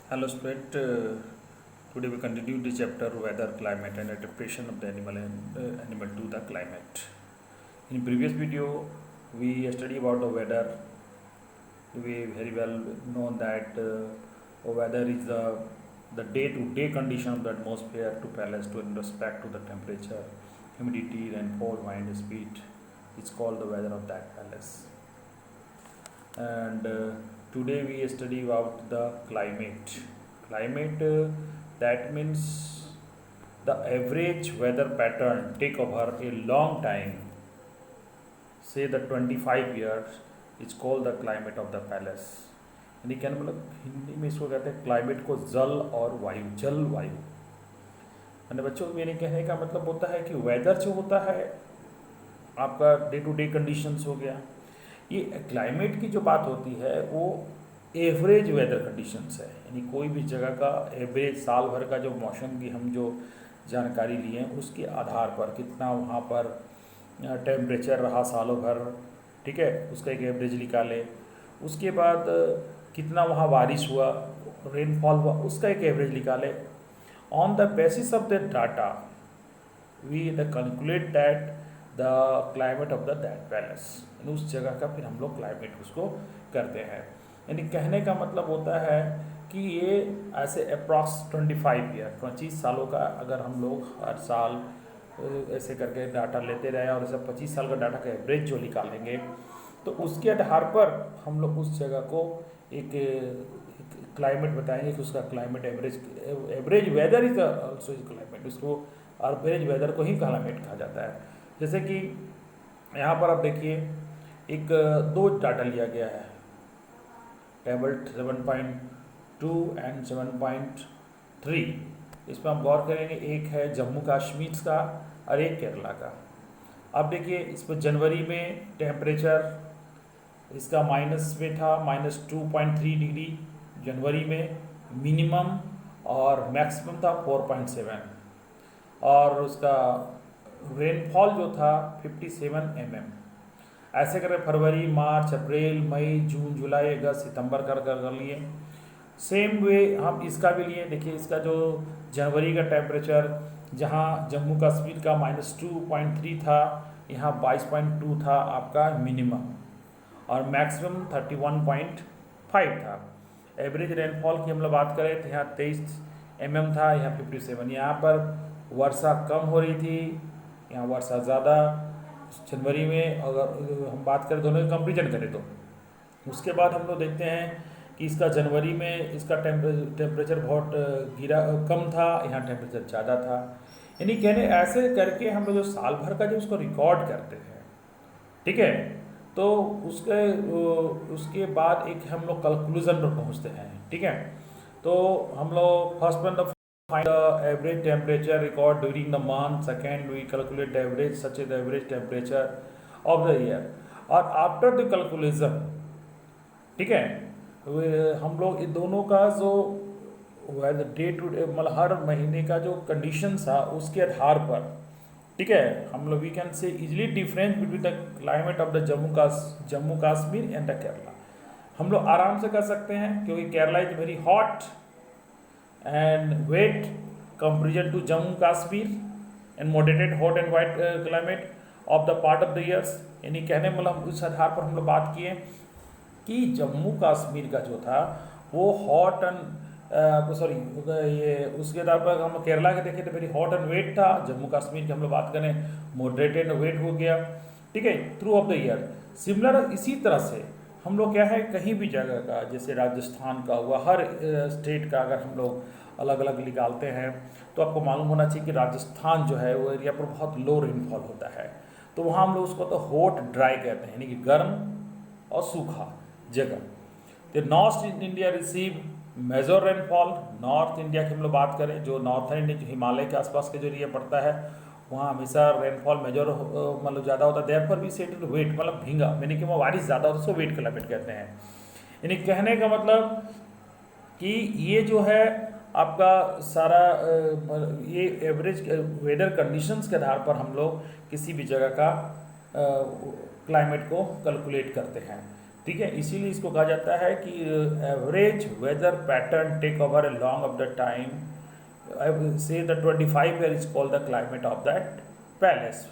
Hello, student. Today we continue the chapter weather, climate, and adaptation of the animal to the climate. In previous video, we study about the weather. We very well know that weather is the day-to-day condition of the atmosphere to balance to in respect to the temperature, humidity, rainfall, wind speed. It's called the weather of that palace. And today we study about the climate. Climate, that means the average weather pattern take over a long time, say the 25 years, is called the climate of the palace. यानी क्या मतलब हिंदी में इसको कहते हैं climate को जल और वायु, जल वायु। यानी बच्चों मेरे कहने का मतलब होता है कि वेदर जो होता है आपका डे टू डे कंडीशंस हो गया। ये क्लाइमेट की जो बात होती है वो एवरेज वेदर कंडीशंस है, यानी कोई भी जगह का एवरेज साल भर का जो मौसम की हम जो जानकारी लिए हैं उसके आधार पर कितना वहाँ पर टेम्परेचर रहा सालों भर, ठीक है, उसका एक एवरेज निकालें। उसके बाद कितना वहाँ बारिश हुआ, रेनफॉल हुआ, उसका एक एवरेज निकालें। On the basis of the data we the calculate that the climate of the that place, उस जगह का फिर हम लोग क्लाइमेट उसको करते हैं। यानी कहने का मतलब होता है कि ये ऐसे अप्रॉक्स 25 ईयर 25 सालों का अगर हम लोग हर साल ऐसे करके डाटा लेते रहे और ऐसे 25 साल का डाटा का एवरेज जो निकालेंगे तो उसके आधार पर हम लोग उस जगह को एक क्लाइमेट बताएंगे कि उसका climate average weather is also is climate, उसको एवरेज वेदर को ही क्लाइमेट कहा जाता है। जैसे कि यहाँ पर आप देखिए एक दो डाटा लिया गया है, टेबल 7.2 एंड 7.3। इस पर हम गौर करेंगे, एक है जम्मू कश्मीर का और एक केरला का। अब देखिए इस पर जनवरी में टेम्परेचर इसका माइनस में था, -2.3 डिग्री जनवरी में मिनिमम, और मैक्सिमम था 4.7, और उसका रेनफॉल जो था 57 mm। ऐसे करें फरवरी, मार्च, अप्रैल, मई, जून, जुलाई, अगस्त, सितंबर कर लिए। सेम वे हम इसका भी लिए। देखिए इसका जो जनवरी का टेम्परेचर जहाँ जम्मू कश्मीर का -2.3 था, यहाँ 22.2 था आपका मिनिमम, और मैक्सिमम 31.5 था। एवरेज रेनफॉल की हम लोग बात करें तो यहाँ 23 mm था, यहाँ 57। यहाँ पर वर्षा कम हो रही थी, यहाँ वर्षा ज़्यादा जनवरी में। अगर हम बात करें दोनों का कंपेरिजन करें तो उसके बाद हम लोग देखते हैं कि इसका जनवरी में इसका टेम्परेचर बहुत कम था, यहाँ टेम्परेचर ज़्यादा था। यानी कहने ऐसे करके हम लोग जो साल भर का जो उसको रिकॉर्ड करते हैं, ठीक है, तो उसके बाद एक हम लोग कंक्लूजन पर पहुँचते हैं, ठीक है। तो हम लोग first one the find the average temperature record during the month. Second, we calculate the average such as the average temperature of the year, और after the calculation, ठीक है, हम लोग इन दोनों का जो डे टू डे मतलब हर महीने का जो कंडीशन था उसके आधार पर, ठीक है, हम लोग we can say easily difference between the climate of the Jammu Kashmir and the Kerala. हम लोग आराम से कर सकते हैं क्योंकि Kerala is very hot and wet comparison to Jammu Kashmir and moderated hot and white climate of the part of the years। यानी कहने मतलब उस आधार पर हम लोग बात किए कि जम्मू कश्मीर का जो था वो हॉट एंड सॉरी ये उसके आधार पर हम केरला के देखें तो वेरी हॉट एंड वेट था। जम्मू कश्मीर की हम लोग बात करें मॉडरेटेड एंड वेट हो गया, ठीक है, through of the year. Similar इसी तरह से हम लोग क्या है कहीं भी जगह का, जैसे राजस्थान का हुआ, हर स्टेट का अगर हम लोग अलग अलग निकालते हैं तो आपको मालूम होना चाहिए कि राजस्थान जो है वो एरिया पर बहुत लो रेनफॉल होता है, तो वहाँ हम लोग उसको तो हॉट ड्राई कहते हैं, यानी कि गर्म और सूखा जगह। तो north India receive major rainfall. North India की हम लोग बात करें, जो नॉर्थन इंडिया जो हिमालय के आसपास के जो एरिया पड़ता है वहाँ हमेशा रेनफॉल मेजर मतलब ज़्यादा होता है। देयर पर भी सेट वेट मतलब भींगा, यानी कि वहाँ बारिश ज़्यादा होता है, उसको वेट क्लाइमेट कहते हैं। यानी कहने का मतलब कि ये जो है आपका सारा ये एवरेज वेदर कंडीशंस के आधार पर हम लोग किसी भी जगह का क्लाइमेट को कैलकुलेट करते हैं। ठीक है, इसीलिए इसको कहा जाता है कि average weather pattern take over a long of the time, I will say the 25 year is called the climate of that place,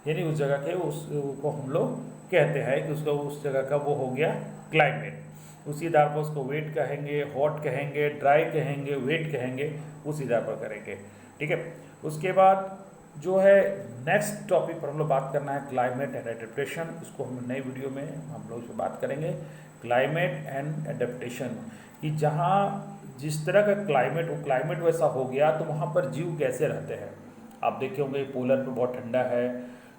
यानी उस जगह के उसको हम लोग कहते हैं कि उसका उस जगह का वो हो गया क्लाइमेट। उसी आधार पर उसको वेट कहेंगे, हॉट कहेंगे, ड्राई कहेंगे, वेट कहेंगे, उसी आधार पर करेंगे। ठीक है, उसके बाद जो है नेक्स्ट टॉपिक पर हम लोग बात करना है क्लाइमेट एंड एडेप्टेशन। इसको हम नई वीडियो में हम लोग इस पर बात करेंगे, क्लाइमेट एंड एडेप्टेशन, कि जहाँ जिस तरह का क्लाइमेट, वो क्लाइमेट वैसा हो गया तो वहाँ पर जीव कैसे रहते हैं। आप देखे होंगे पोलर पे बहुत ठंडा है,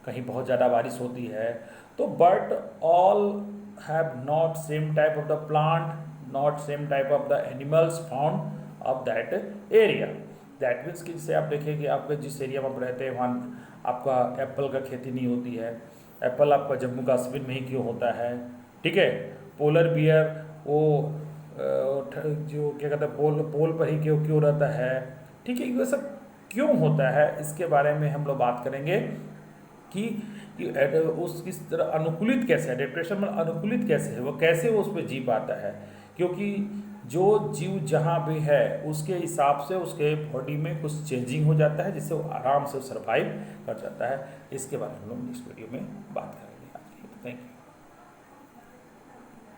कहीं बहुत ज़्यादा बारिश होती है, तो but all have not same type of the plant, not same type of the animals found of that area. That means कि जैसे आप देखें कि आपके जिस एरिया में आप रहते हैं वहाँ आपका एप्पल का खेती नहीं होती है। एप्पल आपका जम्मू कश्मीर में ही क्यों होता है। ठीक है, पोलर बियर वो जो क्या कहते हैं पोल पर ही क्यों रहता है। ठीक है, ये सब क्यों होता है, इसके बारे में हम लोग बात करेंगे कि उस किस तरह अनुकूलित कैसे है, एडेप्टेशन में अनुकूलित कैसे है, वो कैसे वो उस पर जी पाता है। क्योंकि जो जीव जहाँ भी है उसके हिसाब से उसके बॉडी में कुछ चेंजिंग हो जाता है, जिससे वो आराम से सर्वाइव कर जाता है। इसके बारे में हम लोग नेक्स्ट वीडियो में बात करेंगे। आज के लिए थैंक यू।